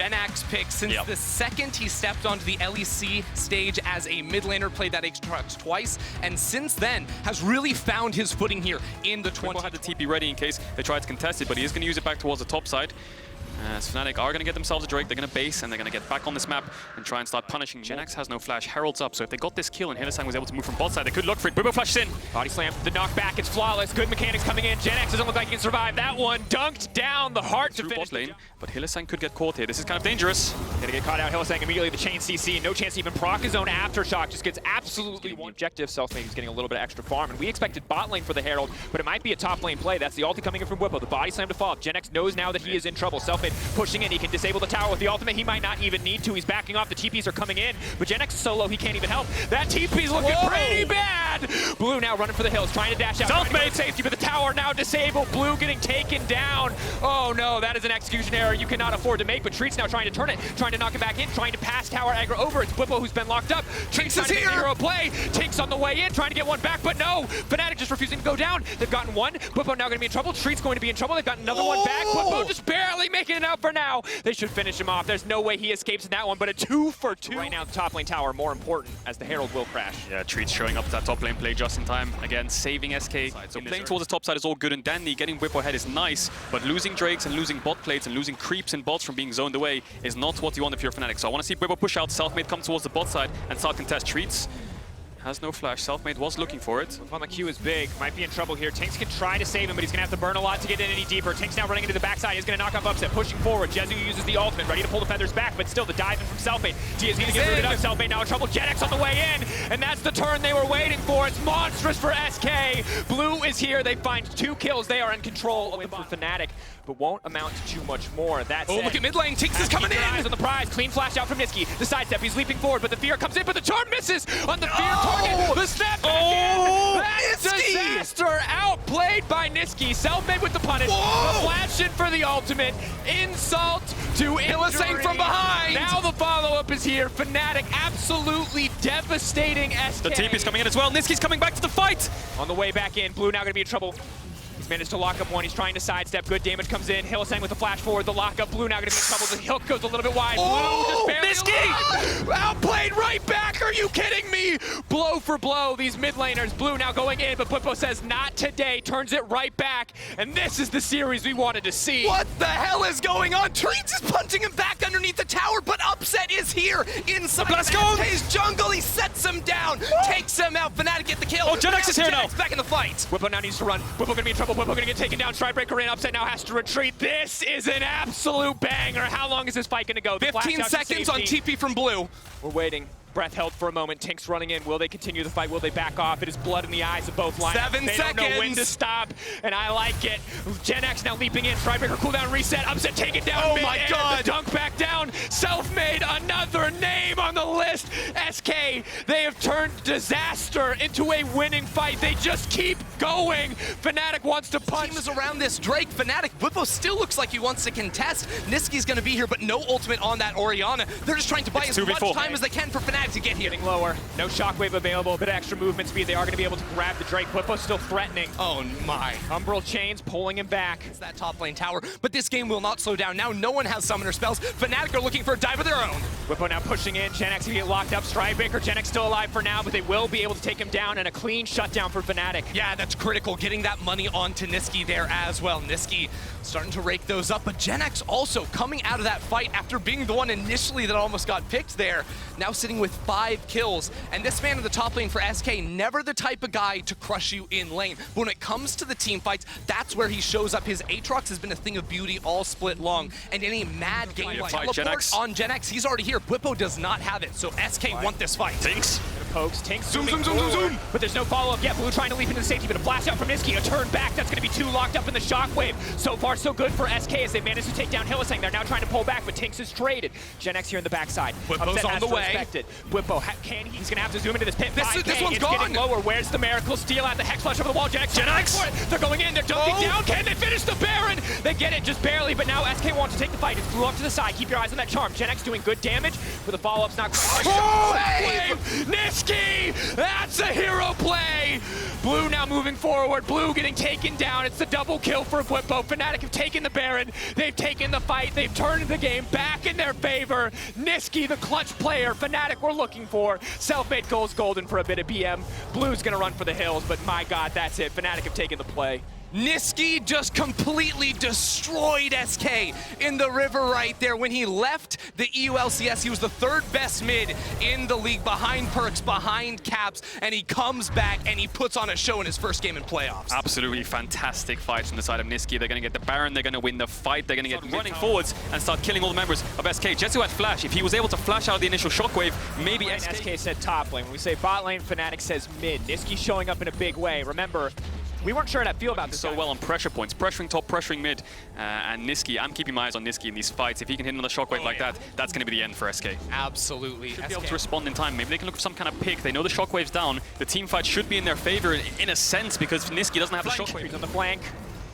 Genax pick since the second he stepped onto the LEC stage as a mid laner, played that Aatrox twice, and since then has really found his footing here in the 20. Had the TP ready in case they try to contest it, but he is going to use it back towards the top side. As Fnatic are going to get themselves a Drake, they're going to base and they're going to get back on this map and try and start punishing. Genax has no flash, Herald's up, so if they got this kill and hylissang was able to move from bot side, they could look for it. Bwipo flashes in. Body slam, the knockback, it's flawless. Good mechanics coming in. Genax doesn't look like he can survive that one. Dunked down the heart to finish bot lane, but hylissang could get caught here. This is kind of dangerous. Gonna get caught out. hylissang immediately the chain CC. No chance to even proc his own aftershock. Just gets absolutely one objective. Self-made is getting a little bit of extra farm, and we expected bot lane for the Herald, but it might be a top lane play. That's the ulti coming in from Bwipo. The body slam to fall. Genax knows now that he is in trouble. Self-made pushing in. He can disable the tower with the ultimate. He might not even need to. He's backing off. The TPs are coming in, but Genax is so low he can't even help. That TP's looking pretty bad. Blue now running for the hills, trying to dash out. Self-made safety, but the tower now disabled. Blue getting taken down. Oh no, that is an execution error you cannot afford to make, but Treat's now trying to turn it, trying to knock it back in, trying to pass tower aggro over. It's Bwipo who's been locked up. Treat's trying to make a hero play. Tink's on the way in, trying to get one back, but no. Fnatic just refusing to go down. They've gotten one. Bwipo now going to be in trouble. Treat's going to be in trouble. They've got another one back. Bwipo just barely making it out for now. They should finish him off. There's no way he escapes in that one, but a 2 for 2. Right now, the top lane tower more important as the Herald will crash. Yeah, Treat's showing up to that top lane play just in time. Again, saving SK. So playing towards the top side is all good and dandy. Getting Bwipo ahead is nice, but losing Drakes and losing bot plates and losing creeps and bots from being zoned away is not what you want if you're Fnatic. So I want to see Bwipo push out, Self-made come towards the bot side and start contest. Treats has no flash. Self-made was looking for it. On the Q is big. Might be in trouble here. Tinks can try to save him, but he's going to have to burn a lot to get in any deeper. Tinks now running into the backside. He's going to knock off Upset. Pushing forward. Jezu uses the ultimate. Ready to pull the feathers back, but still the dive in from Self-made. Dia is going to get rooted up. Self-made now in trouble. Genax on the way in, and that's the turn they were waiting for. It's monstrous for SK. Blue is here. They find 2 kills. They are in control of for Fnatic, but won't amount to too much more. That said, look at mid lane. Tinks is coming in. Eyes on the prize. Clean flash out from Niski. The sidestep. He's leaping forward, but the fear comes in, but the charm misses on the fear target. The snap That's disaster outplayed by Niski. Self-made with the punish. The flash in for the ultimate. Insult to hylissang from behind. Now the follow-up is here. Fnatic absolutely devastating SK. The TP's coming in as well. Niski's coming back to the fight. On the way back in, Blue now going to be in trouble. He's managed to lock up one. He's trying to sidestep. Good damage comes in. hylissang with the flash forward. The lockup. Blue now going to be in trouble. The hook goes a little bit wide. Blue just barely Niski! Outplayed right back. Are you kidding me? Blow for blow. These mid laners. Blue now going in, but Bwipo says not today. Turns it right back. And this is the series we wanted to see. What the hell is going on? Treats is punching him back underneath the tower, but Upset is here inside his jungle. He sets him down, takes him out. Fnatic get the kill. Oh, Genax is here now. Back in the fight. Bwipo now needs to run. Bwipo gonna be in trouble. Bwipo gonna get taken down. Stridebreaker in. Upset now has to retreat. This is an absolute banger. How long is this fight gonna go? 15 seconds on TP from Blue. We're waiting. Breath held for a moment. Tinks running in. Will they continue the fight? Will they back off? It is blood in the eyes of both lines. 7 seconds. They don't know when to stop, and I like it. Genax now leaping in. Stridebreaker cooldown reset. Upset taken down. Oh my god. The dunk back down. Self-made, another name on the list. SK, they have turned disaster into a winning fight. They just keep going. Fnatic wants to punch. Team is around this Drake. Fnatic. Bwipo still looks like he wants to contest. Niski's going to be here, but no ultimate on that Orianna. They're just trying to buy as much time as they can for Fnatic to get here. Getting lower. No shockwave available. A bit of extra movement speed. They are going to be able to grab the Drake. Bwipo still threatening. Oh my. Umbral chains pulling him back. It's that top lane tower, but this game will not slow down. Now no one has summoner spells. Fnatic are looking for a dive of their own. Bwipo now pushing in. Genax can get locked up. Stridebreaker. Genax still alive for now, but they will be able to take him down, and a clean shutdown for Fnatic. Yeah, that's critical. Getting that money onto Niski there as well. Niski starting to rake those up, but Genax also coming out of that fight after being the one initially that almost got picked there. Now sitting with 5 kills. And this man in the top lane for SK, never the type of guy to crush you in lane. But when it comes to the team fights, that's where he shows up. His Aatrox has been a thing of beauty all split long. And any mad game teleport on Genax, he's already here. Bwipo does not have it, so SK want this fight. Tinks. Pokes. Tinks zoom. But there's no follow-up yet. Blue trying to leap into the safety, but a flash out from Niski. A turn back. That's going to be 2 locked up in the shockwave. So far, so good for SK as they managed to take down hylissang. They're now trying to pull back, but Tinks is traded. Genax here in the backside. Bwipo's on the way. Bwipo, he's going to have to zoom into this pit. This one's gone. Getting lower. Where's the Miraculous steal at the Hex Flash over the wall? Genax. They're going in. They're dunking down. Can they finish the Baron? They get it just barely, but now SK wants to take the fight. It's Blue up to the side. Keep your eyes on that charm. Genax doing good damage, but the follow-up's not quite. Shockwave! Niski! That's a hero play! Blue now moving forward. Blue getting taken down. It's the double kill for Bwipo. Fnatic have taken the Baron. They've taken the fight. They've turned the game back in their favor. Niski, the clutch player Fnatic we're looking for. Self-made goals golden for a bit of BM. Blue's gonna run for the hills, but my God, that's it. Fnatic have taken the play. Niski just completely destroyed SK in the river right there. When he left the EULCS, he was the third best mid in the league, behind Perks, behind Caps, and he comes back and he puts on a show in his first game in playoffs. Absolutely fantastic fight from the side of Niski. They're going to get the Baron, they're going to win the fight, they're going to get running forwards and start killing all the members of SK. Jesu had flash. If he was able to flash out the initial shockwave, maybe SK said top lane. When we say bot lane, Fnatic says mid. Niski showing up in a big way. Remember, we weren't sure how to feel about this so well on pressure points, pressuring top, pressuring mid, and Niski. I'm keeping my eyes on Niski in these fights. If he can hit another shockwave like that, that's going to be the end for SK. Absolutely. Should be able to respond in time. Maybe they can look for some kind of pick. They know the shockwave's down. The team fight should be in their favor in a sense because Niski doesn't have the shockwave. He's on the flank.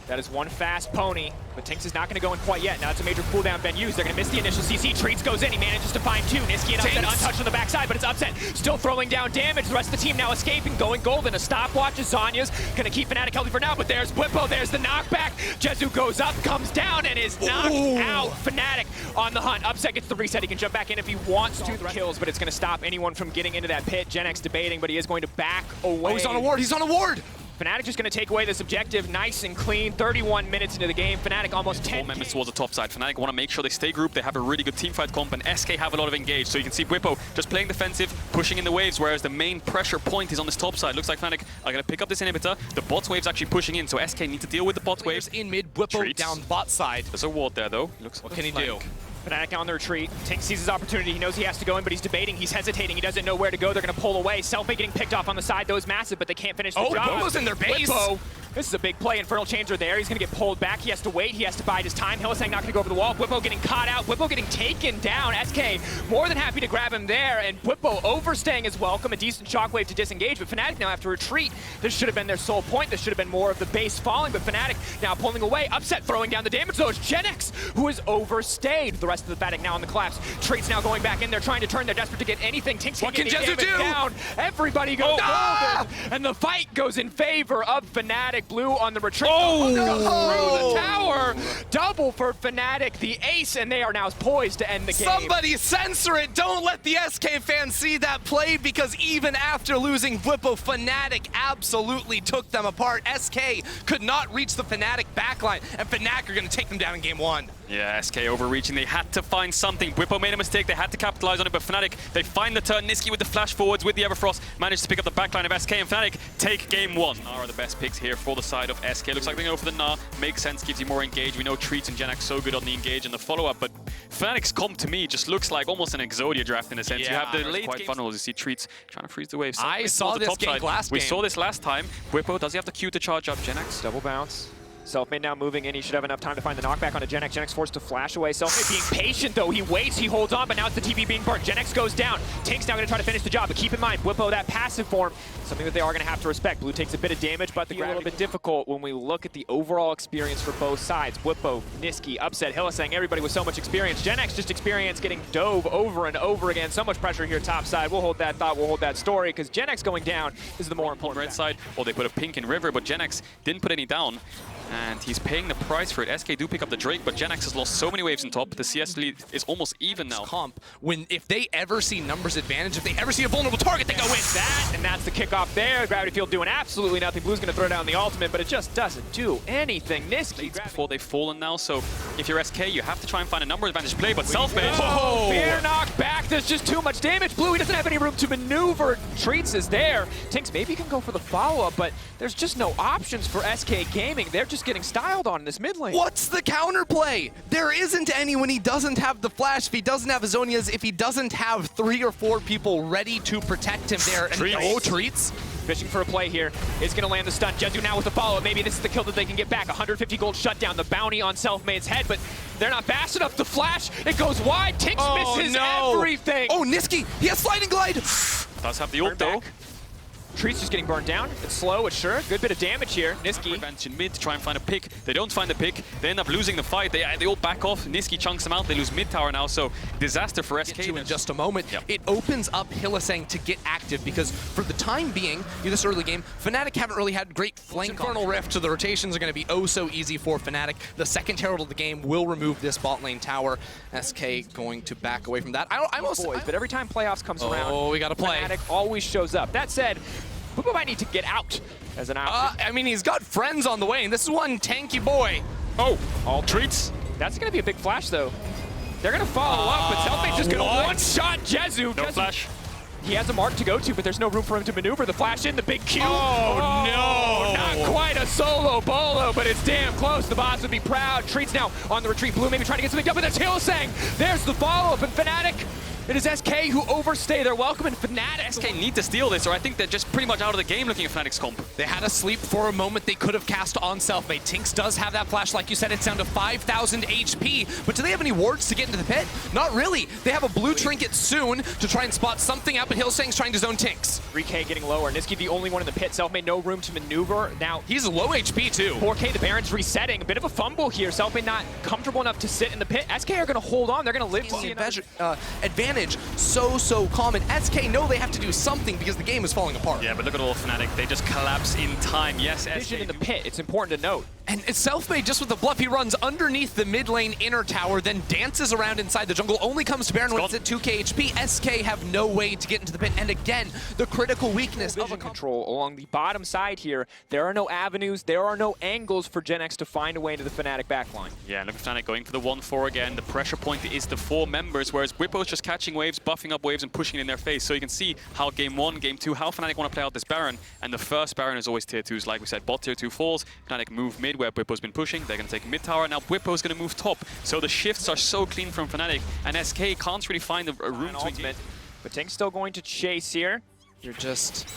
That is one fast pony, but Tinks is not going to go in quite yet. Now it's a major cooldown been used. They're going to miss the initial CC. Treats goes in. He manages to find two. Niski and Upset untouched on the backside, but it's Upset still throwing down damage. The rest of the team now escaping, going golden. A stopwatch. Zanya's going to keep Fnatic healthy for now, but there's Bwipo. There's the knockback. Jesu goes up, comes down, and is knocked out. Fnatic on the hunt. Upset gets the reset. He can jump back in if he wants to. The kills, but it's going to stop anyone from getting into that pit. Gen X debating, but he is going to back away. Oh, he's on a ward. He's on a ward. Fnatic just going to take away this objective nice and clean. 31 minutes into the game. Fnatic almost 10 4 members towards the top side. Fnatic want to make sure they stay grouped. They have a really good teamfight comp, and SK have a lot of engage. So you can see Bwipo just playing defensive, pushing in the waves, whereas the main pressure point is on this top side. Looks like Fnatic are going to pick up this inhibitor. The bot wave's actually pushing in, so SK need to deal with the bot waves. In mid, Bwipo down bot side. There's a ward there, though. Looks what can he do? Fnatic on the retreat. Tinks sees his opportunity. He knows he has to go in, but he's debating. He's hesitating. He doesn't know where to go. They're going to pull away. Selfmade getting picked off on the side. Though is massive, but they can't finish the job. Bwipo's in their base. Bwipo. This is a big play. Infernal Changer there. He's going to get pulled back. He has to wait. He has to bide his time. Hylissang not going to go over the wall. Bwipo getting caught out. Bwipo getting taken down. SK more than happy to grab him there. And Bwipo overstaying his welcome. A decent shockwave to disengage. But Fnatic now have to retreat. This should have been their sole point. This should have been more of the base falling. But Fnatic now pulling away. Upset throwing down the damage. Though it's Gen X who has overstayed. The rest of the Fnatic now on the collapse. Treats now going back in there trying to turn. They're desperate to get anything. Tinks what can Jesu do? Down. Everybody goes golden. And the fight goes in favor of Fnatic. Blue on the retreat. Oh, no. Through the tower. Double for Fnatic, the ace, and they are now poised to end the game. Somebody censor it. Don't let the SK fans see that play, because even after losing Bwipo, Fnatic absolutely took them apart. SK could not reach the Fnatic backline, and Fnatic are going to take them down in game one. Yeah, SK overreaching. They had to find something. Bwipo made a mistake. They had to capitalize on it, but Fnatic, they find the turn. Niski with the flash forwards with the Everfrost managed to pick up the backline of SK, and Fnatic take game one. Gnar are the best picks here for the side of SK. Looks like they go for the Gnar. Makes sense, gives you more engage. We know Treats and Gen X so good on the engage and the follow-up, but Fnatic's comp to me just looks like almost an Exodia draft in a sense. Yeah, you have the late quite fun. You see Treats trying to freeze the waves. I saw this game last game. We saw this last time. Bwipo, does he have the Q to charge up Gen X? Double bounce. Selfmade now moving in. He should have enough time to find the knockback onto Gen X. Gen X forced to flash away. Selfmade being patient, though. He waits, he holds on, but now it's the TV being burnt. Gen X goes down. Tinks now going to try to finish the job, but keep in mind, Bwipo, that passive form, something that they are going to have to respect. Blue takes a bit of damage, but a little bit difficult when we look at the overall experience for both sides. Bwipo, Niski, Upset, Hylissang, everybody with so much experience. Gen X just experience getting dove over and over again. So much pressure here top side. We'll hold that thought, we'll hold that story, because Gen X going down is the more important red side. Well, they put a pink in River, but Gen X didn't put any down. And he's paying the price for it. SK do pick up the Drake, but Gen X has lost so many waves in top. The CS lead is almost even now. Comp, if they ever see numbers advantage, if they ever see a vulnerable target, they go in. That, and that's the kickoff there. Gravity Field doing absolutely nothing. Blue's going to throw down the ultimate, but it just doesn't do anything. Niski before they've fallen now, so if you're SK, you have to try and find a number advantage play, but Selfmade. Oh, fear knocked back. There's just too much damage. Blue, he doesn't have any room to maneuver. Treats is there. Tinks maybe can go for the follow-up, but there's just no options for SK Gaming. They're just getting styled on in this mid lane. What's the counterplay? There isn't any when he doesn't have the flash, if he doesn't have his Zonias, if he doesn't have 3 or 4 people ready to protect him there. And Treats. Fishing for a play here. Is going to land the stun. Jesu now with the follow-up. Maybe this is the kill that they can get back. 150 gold shutdown. The bounty on Selfmade's head, but they're not fast enough. The flash, it goes wide. Tinks misses everything. Oh, Niski, he has sliding glide. Does have the ult though. Treat's just getting burned down. It's slow, it's sure. Good bit of damage here. Nisqy. Advantage in mid to try and find a pick. They don't find the pick. They end up losing the fight. They all back off. Nisqy chunks them out. They lose mid tower now, so disaster for SK. In just a moment. Yep. It opens up Hylissang to get active because for the time being, in this early game, Fnatic haven't really had great flank. Infernal Rift, so the rotations are going to be oh so easy for Fnatic. The second herald of the game will remove this bot lane tower. SK going to back away from that. But every time playoffs comes around, we got to play. Fnatic always shows up. That said, Bubba might need to get out as an option. I mean, he's got friends on the way, and this is one tanky boy. Oh, all treats. That's going to be a big flash, though. They're going to follow up, but Selfmade's just going to one-shot Jezu. No flash. He has a mark to go to, but there's no room for him to maneuver. The flash in, the big Q. Oh, no. Not quite a solo bolo, but it's damn close. The boss would be proud. Treats now on the retreat. Blue maybe trying to get something done, but that's Hylissang. There's the follow-up, and Fnatic. It is SK who overstay their welcome, and Fnatic. SK need to steal this, or I think they're just pretty much out of the game looking at Fnatic's comp. They had a sleep for a moment. They could have cast on Selfmade. Tinks does have that flash. Like you said, it's down to 5,000 HP. But do they have any wards to get into the pit? Not really. They have a blue trinket soon to try and spot something out, but Hylissang's trying to zone Tinks. 3K getting lower. Nisqy the only one in the pit. Selfmade no room to maneuver. Now, he's low HP too. 4K, the Baron's resetting. A bit of a fumble here. Selfmade not comfortable enough to sit in the pit. SK are going to hold on. They're going to live to see advantage. So common. SK know they have to do something because the game is falling apart. Yeah, but look at all Fnatic. They just collapse in time. Yes, Vision in the pit. It's important to note. And it's Selfmade just with the bluff. He runs underneath the mid lane inner tower, then dances around inside the jungle. Only comes to Baron when it's at 2k HP. SK have no way to get into the pit. And again, the critical weakness of a control along the bottom side here. There are no avenues. There are no angles for Gen X to find a way into the Fnatic backline. Yeah, look at Fnatic going for the 1-4 again. The pressure point is the 4 members, whereas Whippo's just catching waves, buffing up waves, and pushing it in their face. So you can see how game 1, game 2, how Fnatic want to play out this Baron. And the first Baron is always tier 2s. Like we said, bot tier 2 falls. Fnatic move mid where Whippo's been pushing. They're going to take mid tower. Now Whippo's going to move top. So the shifts are so clean from Fnatic, and SK can't really find a room to ultimate. But Tink's still going to chase here. You're just...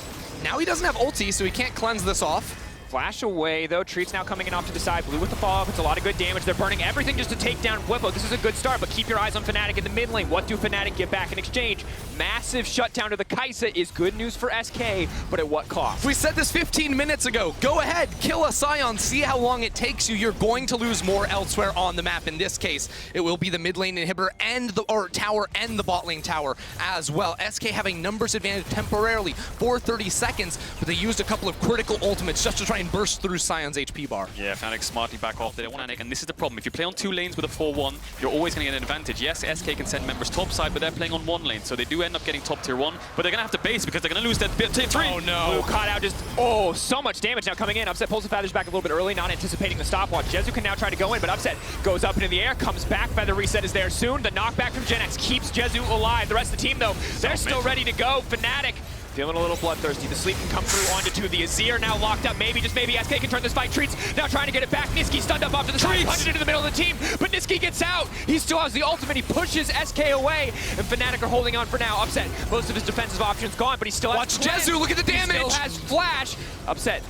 Now he doesn't have ulti, so he can't cleanse this off. Flash away, though. Treat's now coming in off to the side. Blue with the follow-up. It's a lot of good damage. They're burning everything just to take down Whippo. This is a good start, but keep your eyes on Fnatic in the mid lane. What do Fnatic get back in exchange? Massive shutdown to the Kai'Sa is good news for SK, but at what cost? We said this 15 minutes ago. Go ahead, kill a Scion, see how long it takes you. You're going to lose more elsewhere on the map. In this case, it will be the mid lane inhibitor and the tower and the bot lane tower as well. SK having numbers advantage temporarily for 30 seconds, but they used a couple of critical ultimates just to try and burst through Scion's HP bar. Yeah, Fnatic smartly back off. They don't want Fnatic, and this is the problem. If you play on 2 lanes with a 4-1, you're always going to get an advantage. Yes, SK can send members top side, but they're playing on 1 lane, so they do end up getting top tier 1, but they're going to have to base because they're going to lose that tier 3. Oh no. Blue caught out just, oh, so much damage now coming in. Upset pulls the feathers back a little bit early, not anticipating the stopwatch. Jezu can now try to go in, but Upset goes up into the air, comes back. Feather reset is there soon. The knockback from Gen X keeps Jezu alive. The rest of the team, though, they're still ready to go. Fnatic feeling a little bloodthirsty. The sleep can come through onto 2. The Azir now locked up. Maybe, just maybe, SK can turn this fight. Treats now trying to get it back. Nisqy stunned up off to the side, punched into the middle of the team, but Nisqy gets out. He still has the ultimate. He pushes SK away, and Fnatic are holding on for now. Upset, most of his defensive options gone, but he still has Watch Jezu, look at the damage. He still has flash. Upset,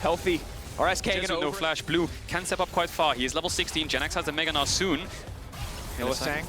healthy. Or SK Jezu, gonna no flash. Blue can step up quite far. He is level 16. Gen X has the Mega now soon. Hylissang.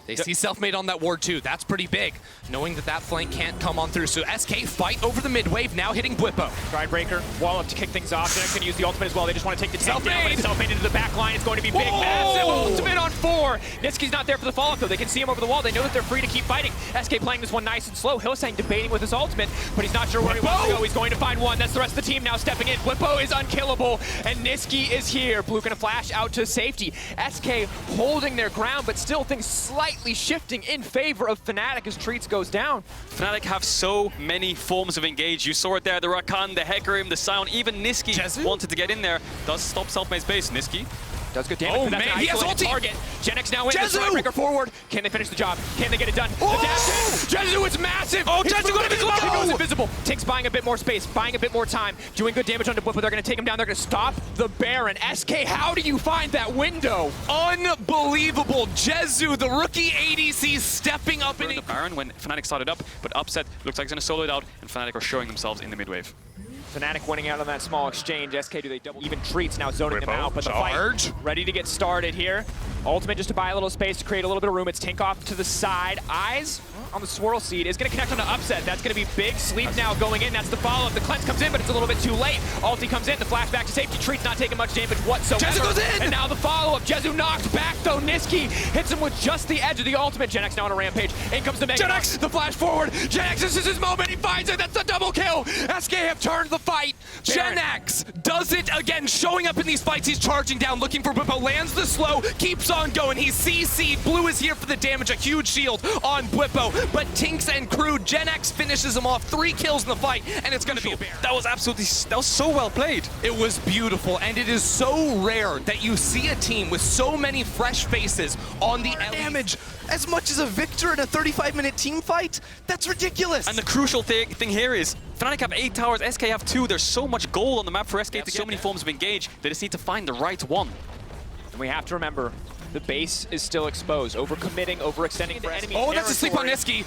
They see Selfmade on that ward too. That's pretty big, knowing that that flank can't come on through. So SK fight over the mid wave, now hitting Whippo. Stridebreaker, wall up to kick things off. Gen X can use the ultimate as well. They just want to take the tank down, but Selfmade into the back line. It's going to be big, massive ultimate on 4. Nisqy's not there for the follow-up though. They can see him over the wall. They know that they're free to keep fighting. SK playing this one nice and slow. Hylissang debating with his ultimate, but he's not sure where he wants to go. He's going to find one. That's the rest of the team now stepping in. Whippo is unkillable, and Nisqy is here. Blue gonna flash out to safety. SK holding their ground, but still things slightly shifting in favor of Fnatic as Treats goes down. Fnatic have so many forms of engage. You saw it there, the Rakan, the Hecarim, the Scion, even Nisqy wanted to get in there. Does stop Selfmade's base. Nisqy does good damage. Oh man, he has ulti! Target. Gen X now in. The Stridebreaker forward. Can they finish the job? Can they get it done? Oh! The dash in. Jezu is massive! Oh, Jezu got invisible! He goes invisible. Tink's buying a bit more space, buying a bit more time, doing good damage on the Whippo. They're going to take him down. They're going to stop the Baron. SK, how do you find that window? Unbelievable. Jezu, the rookie ADC, stepping up in the Baron when Fnatic started up, but Upset looks like he's going to solo it out, and Fnatic are showing themselves in the mid wave. Fnatic winning out on that small exchange. SK, do they double? Even Treats now zoning them out, but the charge. fight ready to get started here. Ultimate just to buy a little space to create a little bit of room. It's Tink off to the side. Eyes on the Swirl Seed is going to connect on the upset. That's going to be big. Sleep now going in. That's the follow-up. The cleanse comes in, but it's a little bit too late. Ulti comes in. The flashback to safety. Treats not taking much damage whatsoever. Jezu goes in! And now the follow-up. Jezu knocked back, though. Niski hits him with just the edge of the ultimate. GenX now on a rampage. In comes the Mega. GenX! The flash forward. GenX, this is his moment. He finds it. That's the double kill. SK have turned the fight. GenX does it again, showing up in these fights. He's charging down, looking for Bwipo, lands the slow, keeps on going. He's CC'd. Blue is here for the damage, a huge shield on Bwipo, but Tinks and crew, GenX finishes him off, 3 kills in the fight, and it's going to be a bear. That was so well played. It was beautiful, and it is so rare that you see a team with so many fresh faces on the damage as much as a Victor in a 35-minute team fight. That's ridiculous. And the crucial thing here is Fnatic have 8 towers, SK have 2. There's so much gold on the map for SK to get so many forms of engage. They just need to find the right one. And we have to remember, the base is still exposed. Overcommitting, overextending the enemy. Oh, that's a sleep on Niski.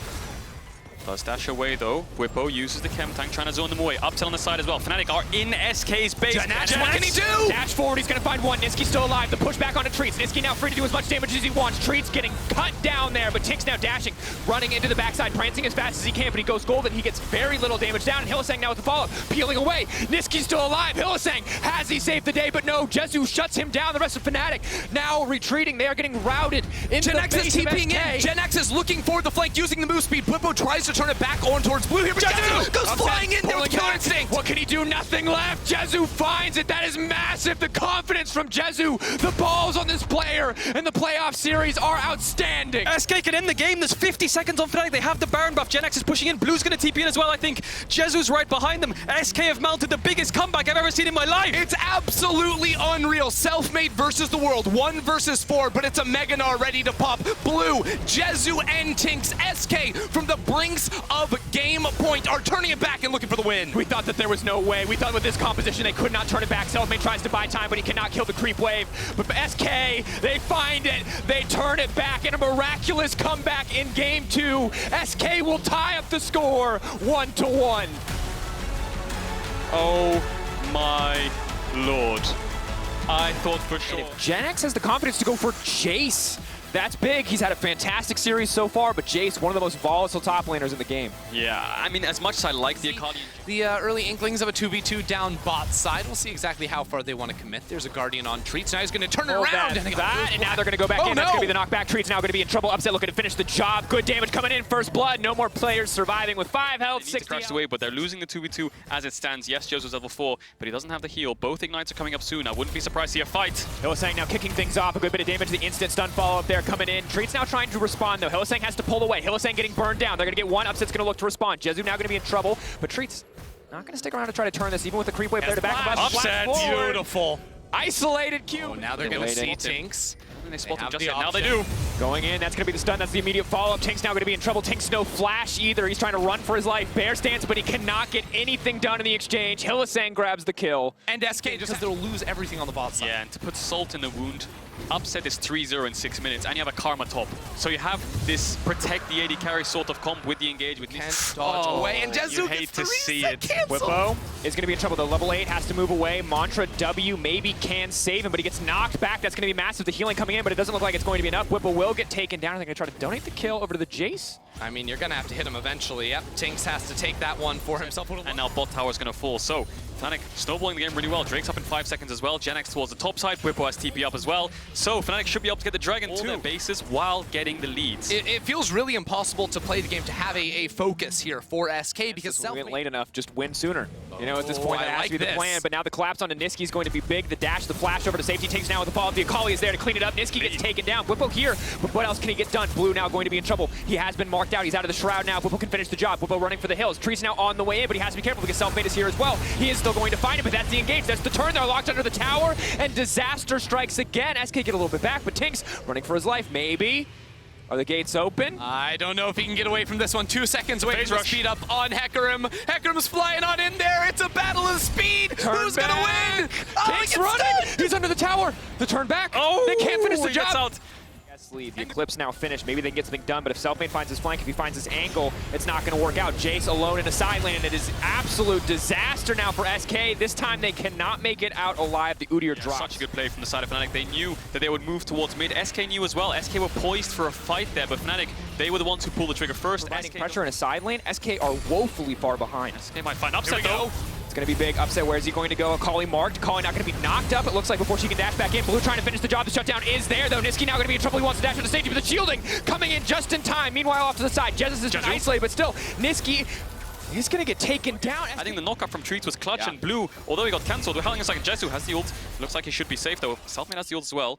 Does dash away though. Bwipo uses the chem tank, trying to zone them away. Uptel on the side as well. Fnatic are in SK's base. GenX, what can he do? Dash forward, he's gonna find one. Niski's still alive. The pushback onto Treats. Niski now free to do as much damage as he wants. Treats getting cut down there, but Tink's now dashing, running into the backside, prancing as fast as he can, but he goes golden. He gets very little damage down, and Hylissang now with the follow-up, peeling away. Niski's still alive. Hylissang, has he saved the day? But no, Jezu shuts him down. The rest of Fnatic now retreating. They are getting routed into the base is TPing in. GenX is looking for the flank using the move speed. Bwipo tries to turn it back on towards Blue here, but Jezu goes flying in there with Killer Instinct. What can he do? Nothing left. Jezu finds it. That is massive. The confidence from Jezu. The balls on this player in the playoff series are outstanding. SK can end the game. There's 50 seconds on Fnatic. They have the Baron buff. GenX is pushing in. Blue's going to TP in as well, I think. Jezu's right behind them. SK have mounted the biggest comeback I've ever seen in my life. It's absolutely unreal. Self-made versus the world. 1 versus 4, but it's a Meganar ready to pop. Blue, Jezu, and Tinks. SK from the brinks of game point are turning it back and looking for the win. We thought that there was no way. We thought with this composition they could not turn it back. Selfmade tries to buy time, but he cannot kill the creep wave. But SK, they find it. They turn it back in a miraculous comeback in game 2. SK will tie up the score 1-1. Oh my lord. I thought for sure. And if GenX has the confidence to go for Jace, that's big. He's had a fantastic series so far, but Jace, one of the most volatile top laners in the game. Yeah, I mean, as much as I like the Akali... The early inklings of a 2v2 down bot side. We'll see exactly how far they want to commit. There's a Guardian on Treats. Now he's going to turn it around. And now they're going to go back in. That's going to be the knockback. Treats now going to be in trouble. Upset looking to finish the job. Good damage coming in. First blood. No more players surviving with 5 health. 60 crashed away, but they're losing the 2v2 as it stands. Yes, Jezu's level 4, but he doesn't have the heal. Both Ignites are coming up soon. I wouldn't be surprised to see a fight. Hylissang now kicking things off. A good bit of damage. The instant stun follow-up there coming in. Treats now trying to respond, though. Hylissang has to pull away. Hylissang getting burned down. They're going to get one. Upset's going to look to respond. Jezu now going to be in trouble, but Treats not going to stick around to try to turn this, even with the creep wave there to back him up. Upset, beautiful. Isolated Q. Oh, now they're going to see Tinks. They spot him just yet. Now they do. Going in, that's going to be the stun. That's the immediate follow-up. Tink's now going to be in trouble. Tink's no flash either. He's trying to run for his life. Bear stance, but he cannot get anything done in the exchange. Hylissang grabs the kill. And SK, just because they'll lose everything on the bot side. Yeah, and to put salt in the wound, Upset is 3-0 in 6 minutes, and you have a Karma top. So you have this protect the AD carry sort of comp with the engage. With Can't dodge away, and Jezu hate to see it. Bwipo is going to be in trouble. The level 8 has to move away. Mantra W maybe can save him, but he gets knocked back. That's going to be massive. The healing coming in, but it doesn't look like it's going to be enough. Bwipo will get taken down. They're going to try to donate the kill over to the Jace. I mean, you're going to have to hit him eventually. Yep, Tinks has to take that one for himself. And now bot tower is going to fall. So Fnatic snowballing the game really well. Drake's up in 5 seconds as well. GenX towards the top side. Bwipo has TP up as well. So Fnatic should be able to get the Dragon to their bases while getting the leads. It feels really impossible to play the game, to have a focus here for SK, because we went late enough, just win sooner. You know, at this point, that has to be the plan. But now the collapse onto Niski is going to be big. The dash, the flash over to safety. Takes now with the follow-up. The Akali is there to clean it up. Niski gets taken down. Bwipo here, but what else can he get done? Blue now going to be in trouble. He has been marked out. He's out of the shroud now. Bwipo can finish the job. Bwipo running for the hills. Trees now on the way in, but he has to be careful because Selfmade is here as well. He is still going to find it, but that's the engage. That's the turn. They're locked under the tower, and disaster strikes again. SK get a little bit back, but Tinks running for his life. Maybe. Are the gates open? I don't know if he can get away from this one. 2 seconds waiting to speed up on Hecarim. Hecarim's flying on in there. It's a battle of speed. Who's going to win? Tinks running. He's under the tower. The turn back. Oh, they can't finish the job. Out. sleeve. The Eclipse now finished. Maybe they can get something done, but if Selfmade finds his flank, if he finds his angle, it's not going to work out. Jace alone in a side lane, and it is absolute disaster now for SK. This time they cannot make it out alive. The Udyr drops. Such a good play from the side of Fnatic. They knew that they would move towards mid. SK knew as well. SK were poised for a fight there, but Fnatic, they were the ones who pulled the trigger first. Providing pressure in a side lane. SK are woefully far behind. SK might find upset though. It's going to be big. Upset, where is he going to go? Akali marked. Akali not going to be knocked up, it looks like, before she can dash back in. Blue trying to finish the job. The shutdown is there, though. Niski now going to be in trouble. He wants to dash to the stage, but the shielding coming in just in time. Meanwhile, off to the side, Jesus has been isolated, but still, Niski is going to get taken down. I think the knockup from Treats was clutch, and Blue, although he got cancelled, we're howling a second. Jezu has the ult. Looks like he should be safe, though. Selfmade has the ult as well.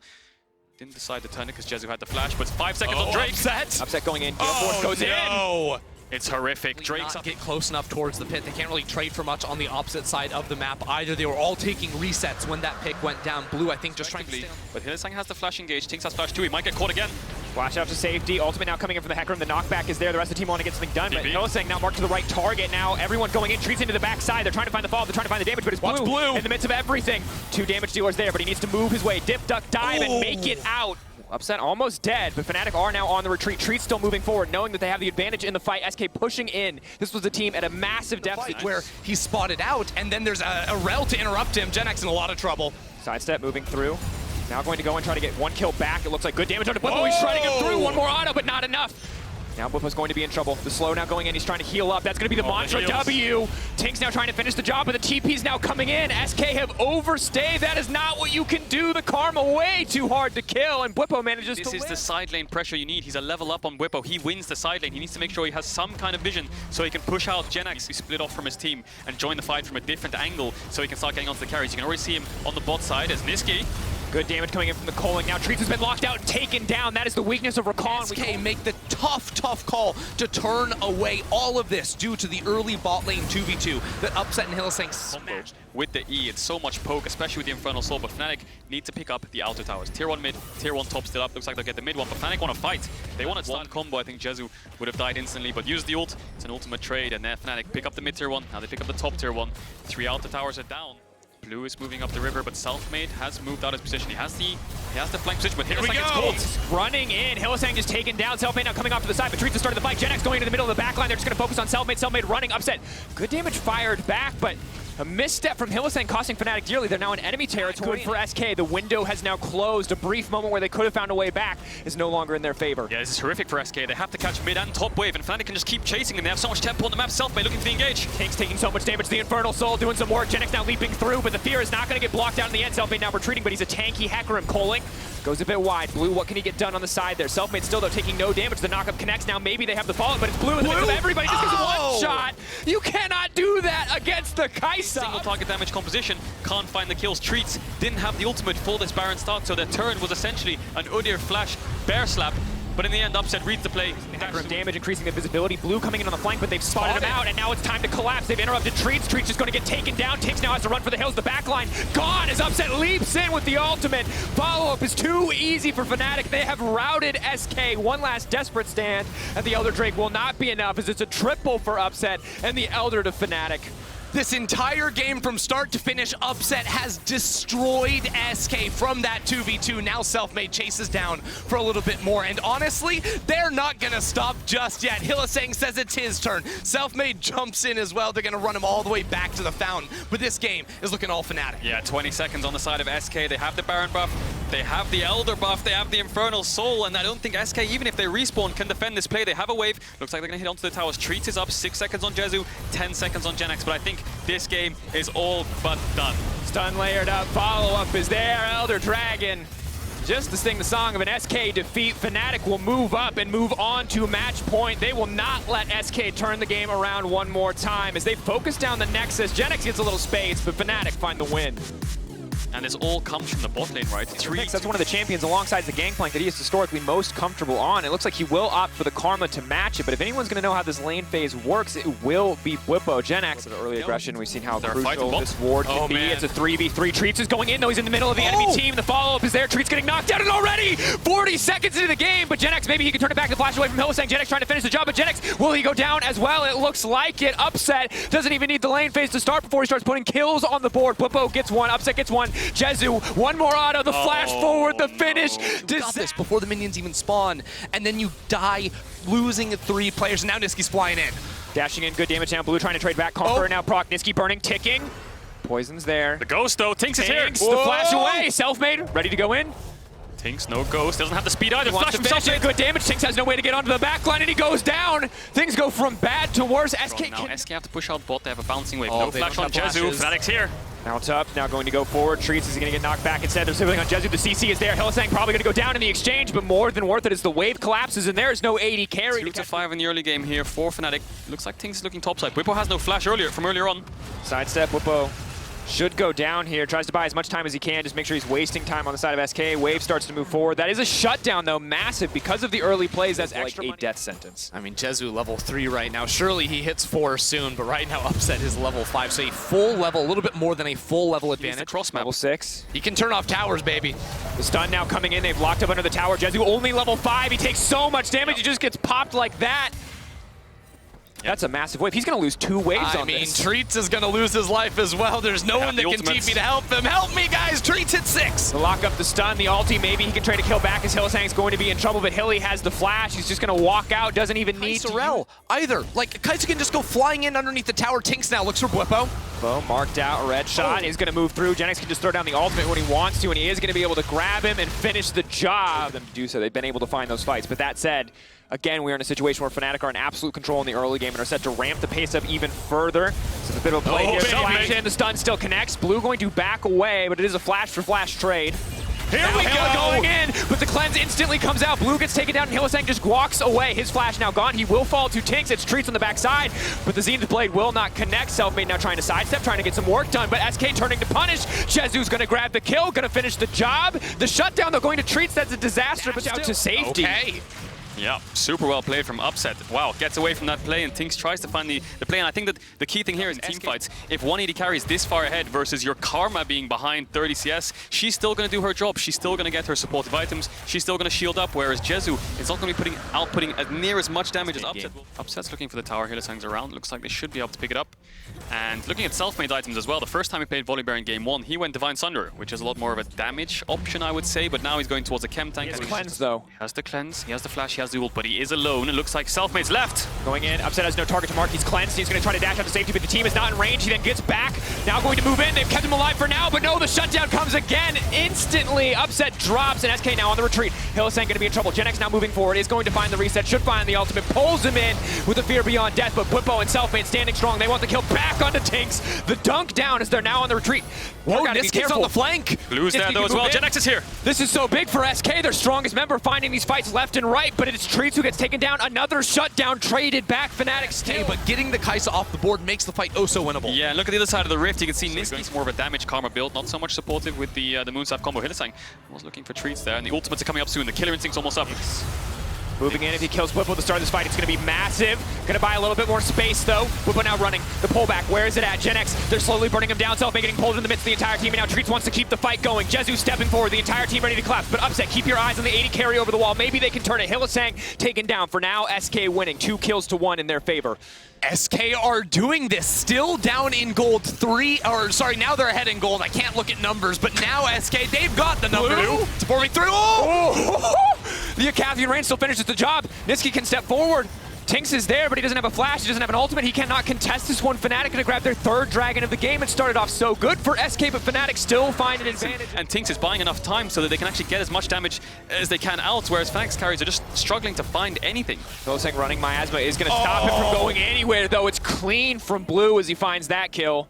Didn't decide to turn it because Jezu had the flash, but 5 seconds on Drake. Upset going in. Force goes in. It's horrific. Drake's not get close enough towards the pit. They can't really trade for much on the opposite side of the map either. They were all taking resets when that pick went down. Blue, I think, just trying to stay on. But Hylissang has the flash engage. Tinks has flash too. He might get caught again. Flash out to safety. Ultimate now coming in from the Heck Room. The knockback is there. The rest of the team want to get something done. But Hylissang now marked to the right target. Now everyone going in. Treats into the backside. They're trying to find the fall. They're trying to find the damage, but it's Blue in the midst of everything. 2 damage dealers there, but he needs to move his way. Dip, duck, dive, and make it out. Upset almost dead, but Fnatic are now on the retreat. Treats still moving forward, knowing that they have the advantage in the fight. SK pushing in. This was a team at a massive deficit. Where he's spotted out, and then there's a rel to interrupt him. Genex in a lot of trouble. Sidestep moving through. Now going to go and try to get 1 kill back. It looks like good damage on Blippo. He's trying to get through. 1 more auto, but not enough. Now Blippo's going to be in trouble. The slow now going in. He's trying to heal up. That's going to be the mantra W. Tink's now trying to finish the job, but the TP's now coming in. SK have overstayed. That is not what you can do. The Karma way too hard to kill, and Blippo manages to win. This is the side lane pressure you need. He's a level up on Blippo. He wins the side lane. He needs to make sure he has some kind of vision so he can push out Genex. He split off from his team and join the fight from a different angle so he can start getting onto the carries. You can already see him on the bot side as Niski. Good damage coming in from the Calling. Now Treats has been locked out and taken down. That is the weakness of Rakan. SK make the tough call to turn away all of this due to the early bot lane 2v2 that Upset and Hylissang smashed. With the E, it's so much poke, especially with the Infernal Soul, but Fnatic need to pick up the outer towers. Tier 1 mid, Tier 1 top still up. Looks like they'll get the mid one, but Fnatic want to fight. They want to start combo. I think Jezu would have died instantly, but use the ult. It's an ultimate trade, and there Fnatic pick up the mid Tier 1. Now they pick up the top Tier 1. 3 outer towers are down. Blue is moving up the river, but Selfmade has moved out his position. He has the flank position, but Hylissang gets caught. Running in, Hylissang just taken down. Selfmade now coming off to the side, but Treats has started the fight. Genex going into the middle of the back line. They're just going to focus on Selfmade. Selfmade running, Upset. Good damage fired back, but a misstep from Hylissang costing Fnatic dearly. They're now in enemy territory. Good for SK. The window has now closed. A brief moment where they could have found a way back is no longer in their favor. Yeah, this is horrific for SK. They have to catch mid and top wave, and Fnatic can just keep chasing them. They have so much tempo on the map. Selfmade looking to engage. Tank's taking so much damage. The Infernal Soul doing some work. Genex now leaping through, but the fear is not going to get blocked out in the end. Selfmade now retreating, but he's a tanky Heck Room. Calling goes a bit wide. Blue, what can he get done on the side there? Selfmade still, though, taking no damage. The knockup connects. Now maybe they have the follow, but it's Blue in the midst of everybody. Just gets 1 shot. You cannot do that against the Kaisa. Single target damage composition, can't find the kills. Treats didn't have the ultimate for this Baron start, so their turn was essentially an Udyr flash bear slap. But in the end, Upset reads the play. Heck Room damage, increasing the visibility. Blue coming in on the flank, but they've spotted him out, and now it's time to collapse. They've interrupted Treats. Treats is going to get taken down. Tinks now has to run for the hills. The backline gone as Upset leaps in with the ultimate. Follow-up is too easy for Fnatic. They have routed SK. One last desperate stand, and the Elder Drake will not be enough as it's a triple for Upset and the Elder to Fnatic. This entire game from start to finish, Upset has destroyed SK from that 2v2. Now Selfmade chases down for a little bit more. And honestly, they're not going to stop just yet. Hylissang says it's his turn. Selfmade jumps in as well. They're going to run him all the way back to the fountain. But this game is looking all Fnatic. Yeah, 20 seconds on the side of SK. They have the Baron buff. They have the Elder buff. They have the Infernal Soul. And I don't think SK, even if they respawn, can defend this play. They have a wave. Looks like they're going to hit onto the towers. Treats is up. 6 seconds on Jezu. 10 seconds on Genex. But I think this game is all but done. Stun layered up, follow-up is there, Elder Dragon. Just to sing the song of an SK defeat, Fnatic will move up and move on to match point. They will not let SK turn the game around one more time as they focus down the Nexus. Genex gets a little space, but Fnatic find the win. And this all comes from the bot lane, right? That's one of the champions alongside the Gangplank that he is historically most comfortable on. It looks like he will opt for the Karma to match it, but if anyone's going to know how this lane phase works, it will be Blippo. Genex, with early aggression, we've seen how crucial this ward can be. Man. It's a 3v3. Treats is going in, though he's in the middle of the enemy team. The follow-up is there. Treats getting knocked out, and already 40 seconds into the game, but Genex, maybe he can turn it back and flash away from Hylissang. Genex trying to finish the job, but Genex, will he go down as well? It looks like it. Upset doesn't even need the lane phase to start before he starts putting kills on the board. Blippo gets one, Upset gets one. Jezu, one more auto, the flash forward, the finish. You got this before the minions even spawn, and then you die losing 3 players, and now Niski's flying in. Dashing in, good damage down. Blue trying to trade back. Conqueror now proc. Niski burning, ticking. Poison's there. The ghost though, Tinks is here. The flash away, self-made, ready to go in. Tinks, no ghost, doesn't have the speed either. Wants Flash to himself finish it, good damage. Tinks has no way to get onto the back line, and he goes down. Things go from bad to worse. SK now SK have to push out bot, they have a bouncing wave. Oh, No they flash don't on have Jezu, flashes. Fnatic's here. Bounce up, now going to go forward. Treats is going to get knocked back instead. They're sibling on Jezu. The CC is there. Hylissang probably going to go down in the exchange, but more than worth it as the wave collapses, and there's no AD carry. 2-5 in the early game here for Fnatic. Looks like Tinks is looking topside. Whippo has no flash from earlier on. Sidestep, Whippo should go down here. Tries to buy as much time as he can, just make sure he's wasting time on the side of SK. Wave starts to move forward. That is a shutdown, though, massive because of the early plays. That's extra like a death sentence. I mean, Jezu level 3 right now. Surely he hits 4 soon, but right now Upset is level 5, so a full level, a little bit more than a full level advantage. Cross map. Level 6. He can turn off towers, baby. The stun now coming in. They've locked up under the tower. Jezu only level 5. He takes so much damage. He just gets popped like that. That's a massive wave. He's going to lose 2 waves on this. Treats is going to lose his life as well. There's no one that can TP to help him. Help me, guys. Treats hit 6. To lock up the stun, the ulti, maybe he can try to kill back as Hylissang's going to be in trouble, but Hilly has the flash. He's just going to walk out, doesn't even need to. Either. Like, Kaisa can just go flying in underneath the tower. Tinks now looks for Whippo. Bo marked out, red shot. He's going to move through. Genex can just throw down the ultimate when he wants to, and he is going to be able to grab him and finish the job. Them to do so. They've been able to find those fights. But that said, again, we are in a situation where Fnatic are in absolute control in the early game and are set to ramp the pace up even further. So it's a bit of a play here. Flash in, the stun still connects. Blue going to back away, but it is a flash for flash trade. Here we go, going in, but the cleanse instantly comes out. Blue gets taken down, and Hylissang just walks away. His flash now gone. He will fall to Tinks. It's Treats on the backside, but the Zenith Blade will not connect. Selfmade now trying to sidestep, trying to get some work done, but SK turning to punish. Jezu's going to grab the kill, going to finish the job. The shutdown, though, going to Treats. That's a disaster, but out to safety. Okay. Yeah, super well played from Upset. Wow, gets away from that play and Tinks tries to find the play. And I think that the key thing here is team fights. If 180 carries this far ahead versus your Karma being behind 30 CS, she's still going to do her job. She's still going to get her supportive items. She's still going to shield up, whereas Jezu is not going to be outputting as near as much damage as Upset. Upset's looking for the tower. Hylissang's around. Looks like they should be able to pick it up. And looking at self-made items as well, the first time he played Volibear in game 1, he went Divine Sunder, which is a lot more of a damage option, I would say, but now he's going towards a chem tank. He has cleanse, though. He has the cleanse, he has the flash, he has the ult, but he is alone. It looks like self-made's left. Going in, Upset has no target to mark. He's cleansed. He's going to try to dash out to safety, but the team is not in range. He then gets back. Now going to move in. They've kept him alive for now, but no, the shutdown comes again. Instantly, Upset drops, and SK now on the retreat. Hylissang going to be in trouble. Genex now moving forward, is going to find the reset, should find the ultimate, pulls him in with a fear beyond death, but Whippo and Selfmade standing strong. They want the kill back onto Tinks. The dunk down as they're now on the retreat. Whoa, Niski's on the flank. Blue's there though as well. Genex is here. This is so big for SK, their strongest member, finding these fights left and right, but it's Treats who gets taken down. Another shutdown traded back. Fnatic still. But getting the Kaisa off the board makes the fight oh so winnable. Yeah, look at the other side of the rift. You can see Niski's more of a damage Karma build, not so much supportive with the Moonstaff combo. Hylissang was looking for Treats there, and the ultimates are coming up soon. The Killer Instinct's almost up. Moving in, if he kills Whippo at the start of this fight, it's going to be massive. Going to buy a little bit more space, though. Whippo now running. The pullback, where is it at? Genex, they're slowly burning him down. Selfmade getting pulled in the midst of the entire team, and now Treats wants to keep the fight going. Jezu stepping forward, the entire team ready to collapse. But Upset, keep your eyes on the 80 carry over the wall. Maybe they can turn it. Hylissang taken down. For now, SK winning. 2 kills to 1 in their favor. SK are doing this, still down in gold 3, or sorry, now they're ahead in gold. I can't look at numbers, but now SK, they've got the number. Supporting through. The Acavian range still finishes the job. Niski can step forward. Tinks is there, but he doesn't have a flash, he doesn't have an ultimate, he cannot contest this one. Fnatic gonna grab their 3rd dragon of the game. It started off so good for SK, but Fnatic still find an advantage. And Tinks is buying enough time so that they can actually get as much damage as they can out, whereas Fnatic's carries are just struggling to find anything. Hylissang running Miasma is gonna stop him from going anywhere, though. It's clean from Blue as he finds that kill.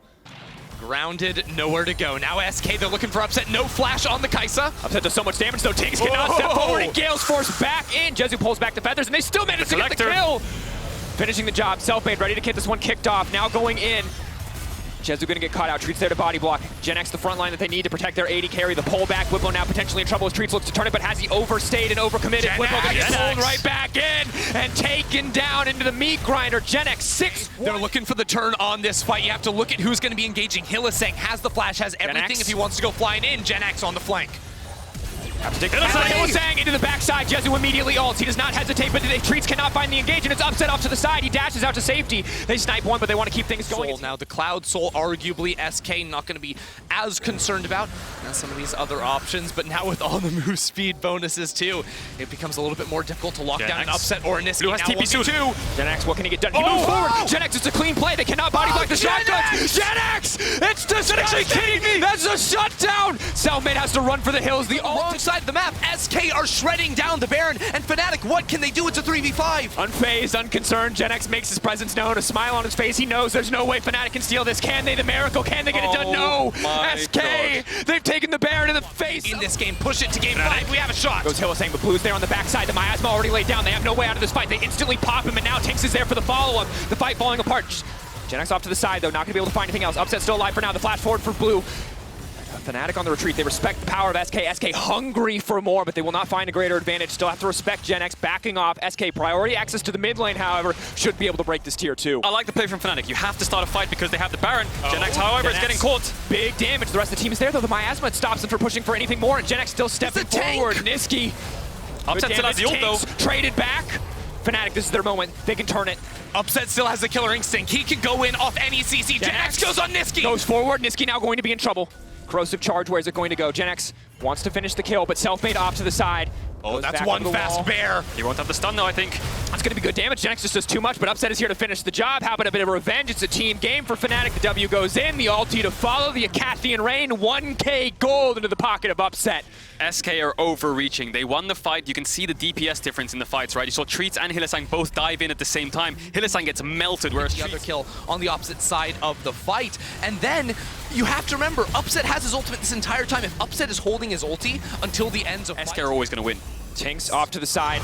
Grounded, nowhere to go. Now SK, they're looking for Upset. No flash on the Kaisa. Upset does so much damage, though. Tinks cannot step forward, and Gale's forced back in. Jezu pulls back the feathers, and they still manage to get the kill. Finishing the job. Selfmade ready to get this one kicked off. Now going in. Jezu gonna get caught out. Treats there to body block. Genex the front line that they need to protect their 80 carry. The pullback. Whippo now potentially in trouble as Treats looks to turn it, but has he overstayed and overcommitted? Whippo gonna get pulled right back in and taken down into the meat grinder. Genex 6. They're looking for the turn on this fight. You have to look at who's gonna be engaging. Hylissang has the flash, has everything if he wants to go flying in. Genex on the flank. Have to take the Hylissang into the backside. Jezu immediately ults. He does not hesitate, but the Treats cannot find the engage, and it's Upset off to the side. He dashes out to safety. They snipe one, but they want to keep things going. Now the Cloud Soul, arguably SK not going to be as concerned about as some of these other options, but now with all the move speed bonuses too, it becomes a little bit more difficult to lock down an Upset or a Niski. Blue has TP soon. GenX, what can he get done? He moves forward. GenX, it's a clean play. They cannot body block the shotguns. GenX! It's disgusting! Kidding me? That's a shutdown! Selfmade has to run for the hills. The wrong side of the map. SK are shredding down the Baron, and Fnatic, what can they do? It's a 3v5. Unfazed, unconcerned, GenX makes his presence known, a smile on his face. He knows there's no way Fnatic can steal this. Can they? The Miracle, can they get it done? No! SK, God. They've taken the Baron in the face. In this game, push it to game 5. We have a shot. Goes Hylissang, but Blue's there on the backside. The Miasma already laid down. They have no way out of this fight. They instantly pop him, and now Tinks is there for the follow-up. The fight falling apart. GenX off to the side, though, not going to be able to find anything else. Upset still alive for now. The flash forward for Blue. Fnatic on the retreat. They respect the power of SK. SK hungry for more, but they will not find a greater advantage. Still have to respect GenX backing off. SK priority access to the mid lane, however, should be able to break this tier 2. I like the play from Fnatic. You have to start a fight because they have the Baron. GenX, however, is getting caught. Big damage. The rest of the team is there, though. The Miasma stops them from pushing for anything more, and GenX still stepping forward. Niski. Upset still has the ult, though. Traded back. Fnatic, this is their moment. They can turn it. Upset still has the killer instinct. He can go in off any CC. GenX goes on Niski. Goes forward. Niski now going to be in trouble. Corrosive charge, where's it going to go? GenX wants to finish the kill, but Selfmade off to the side. Oh, that's one fast bear. He won't have the stun, though, I think. That's going to be good damage. GenX just does too much, but Upset is here to finish the job. How about a bit of revenge? It's a team game for Fnatic. The W goes in, the ulti to follow, the Acathian Rain, 1k gold into the pocket of Upset. SK are overreaching. They won the fight. You can see the DPS difference in the fights, right? You saw Treats and Hylissang both dive in at the same time. Hylissang gets melted, whereas the other kill on the opposite side of the fight. And then you have to remember, Upset has his ultimate this entire time. If Upset is holding his ulti until the ends of SK are always going to win. Tinks off to the side.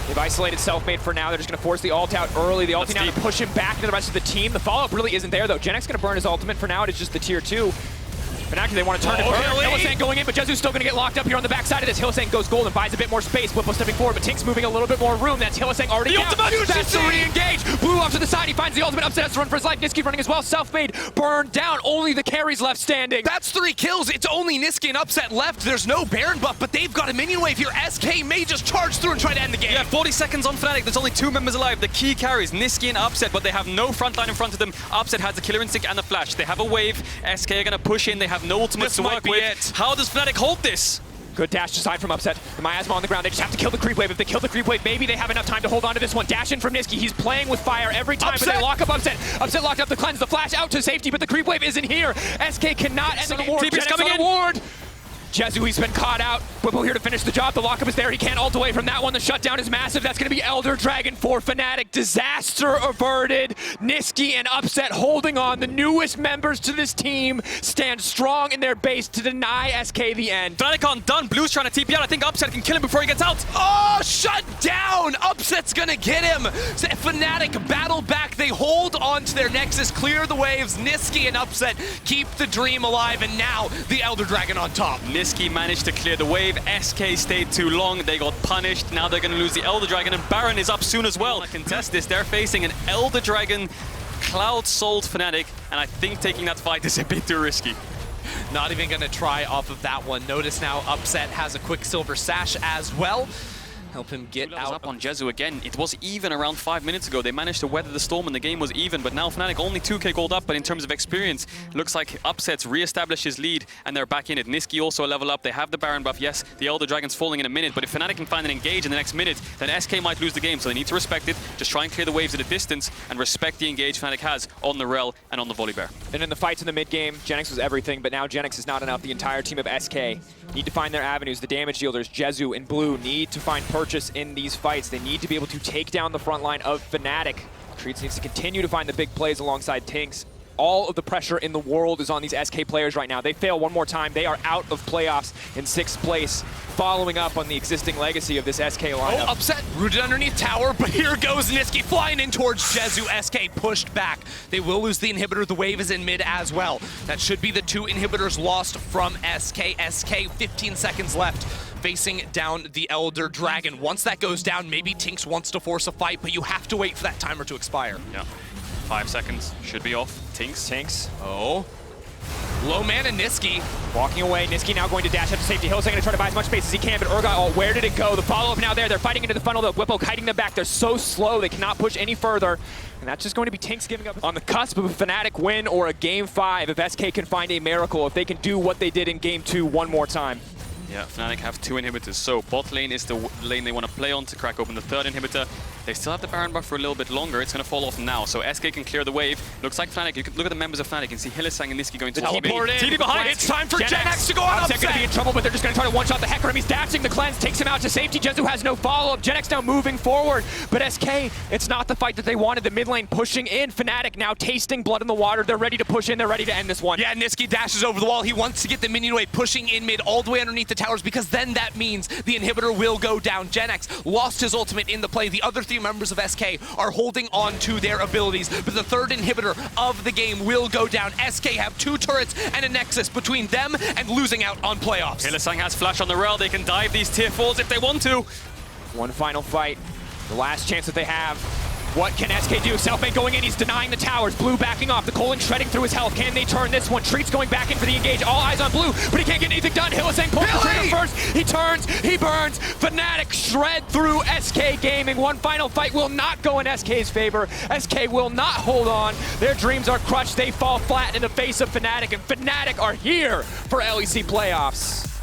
They've isolated Selfmade for now. They're just going to force the ult out early. The ulti now to push him back to the rest of the team. The follow-up really isn't there, though. GenX going to burn his ultimate. For now, it is just the tier 2. But actually, they want to turn it. Hylissang going in, but Jezu's still going to get locked up here on the backside of this. Hylissang goes gold and buys a bit more space. Whippo stepping forward, but Tinks moving a little bit more room. That's Hylissang already down. That's the re-engage. Blue off to the side. He finds the ultimate. Upset has to run for his life. Niski running as well. Selfmade burned down. Only the carries left standing. That's 3 kills. It's only Niski and Upset left. There's no Baron buff, but they've got a minion wave here. SK may just charge through and try to end the game. Yeah, 40 seconds on Fnatic. There's only 2 members alive. The key carries, Niski and Upset, but they have no front line in front of them. Upset has the killer instinct and the flash. They have a wave. SK are going to push in. They have no ultimates to work with. How does Fnatic hold this? Good dash aside from Upset. The Miasma on the ground. They just have to kill the creep wave. If they kill the creep wave, maybe they have enough time to hold on to this one. Dash in from Niski. He's playing with fire every time, but they lock up Upset. Upset locked up the cleanse. The flash out to safety, but the creep wave isn't here. SK cannot end the game. TP's coming in. Ward. Jezu, he's been caught out. Whippo here to finish the job. The lockup is there. He can't ult away from that one. The shutdown is massive. That's going to be Elder Dragon for Fnatic. Disaster averted. Niski and Upset holding on. The newest members to this team stand strong in their base to deny SK the end. Fnatic aren't done. Blue's trying to TP out. I think Upset can kill him before he gets out. Oh, shut down! Upset's going to get him. Fnatic battle back. They hold on to their Nexus, clear the waves. Niski and Upset keep the dream alive, and now the Elder Dragon on top. Niski managed to clear the wave. SK stayed too long. They got punished. Now they're going to lose the Elder Dragon, and Baron is up soon as well. I contest this. They're facing an Elder Dragon Cloud Souled Fnatic, and I think taking that fight is a bit too risky. Not even going to try off of that one. Notice now Upset has a Quicksilver Sash as well. Help him get out. Up on Jezu again. It was even around 5 minutes ago. They managed to weather the storm and the game was even, but now Fnatic only 2k gold up, but in terms of experience, looks like Upset's re-established his lead and they're back in it. Niski also a level up. They have the Baron buff. Yes, the Elder Dragon's falling in a minute, but if Fnatic can find an engage in the next minute, then SK might lose the game, so they need to respect it. Just try and clear the waves at a distance and respect the engage Fnatic has on the Rel and on the Volibear. And in the fights in the mid game, GenX was everything, but now GenX is not enough. The entire team of SK need to find their avenues. The damage dealers, Jezu and Blue, need to find purchase in these fights. They need to be able to take down the front line of Fnatic. Treats needs to continue to find the big plays alongside Tinks. All of the pressure in the world is on these SK players right now. They fail one more time. They are out of playoffs in 6th place, following up on the existing legacy of this SK lineup. Oh, Upset rooted underneath tower, but here goes Niski flying in towards Jezu. SK pushed back. They will lose the inhibitor. The wave is in mid as well. That should be the 2 inhibitors lost from SK. SK, 15 seconds left, facing down the Elder Dragon. Once that goes down, maybe Tinks wants to force a fight, but you have to wait for that timer to expire. Yeah. 5 seconds. Should be off. Tinks. Tinks. Oh. Low man and Niski. Walking away, Niski now going to dash up to safety. Hillsang going to try to buy as much space as he can, but Urgot, where did it go? The follow-up now there. They're fighting into the funnel, though. Whippo kiting them back. They're so slow, they cannot push any further. And that's just going to be Tinks giving up on the cusp of a Fnatic win or a Game 5 if SK can find a miracle, if they can do what they did in Game 2 one more time. Yeah, Fnatic have 2 inhibitors, so bot lane is the lane they want to play on to crack open the 3rd inhibitor. They still have the Baron buff for a little bit longer. It's going to fall off now, so SK can clear the wave. Looks like Fnatic, you can look at the members of Fnatic, you can see Hylissang and Niski going to TP. TP behind, it's time for Gen-X to go on upset. Upset going to be in trouble, but they're just going to try to one-shot the Hecarim. He's dashing the cleanse, takes him out to safety. Jezu has no follow-up. Gen-X now moving forward, but SK, it's not the fight that they wanted. The mid lane pushing in. Fnatic now tasting blood in the water. They're ready to push in, they're ready to end this one. Yeah, Niski dashes over the wall. He wants to get the minion wave pushing in mid all the way underneath the towers, because then that means the inhibitor will go down. Gen-X lost his ultimate in the play. The other 3 members of SK are holding on to their abilities, but the 3rd inhibitor of the game will go down. SK have 2 turrets and a nexus between them and losing out on playoffs. Hylissang has flash on the rail. They can dive these tier 4s if they want to. One final fight, the last chance that they have. What can SK do? Selfmade going in, he's denying the towers. Blue backing off, the Colin shredding through his health. Can they turn this one? Treat's going back in for the engage. All eyes on Blue, but he can't get anything done. Hylissang pulls the trigger first. He turns, he burns. Fnatic shred through SK Gaming. One final fight will not go in SK's favor. SK will not hold on. Their dreams are crushed. They fall flat in the face of Fnatic, and Fnatic are here for LEC playoffs.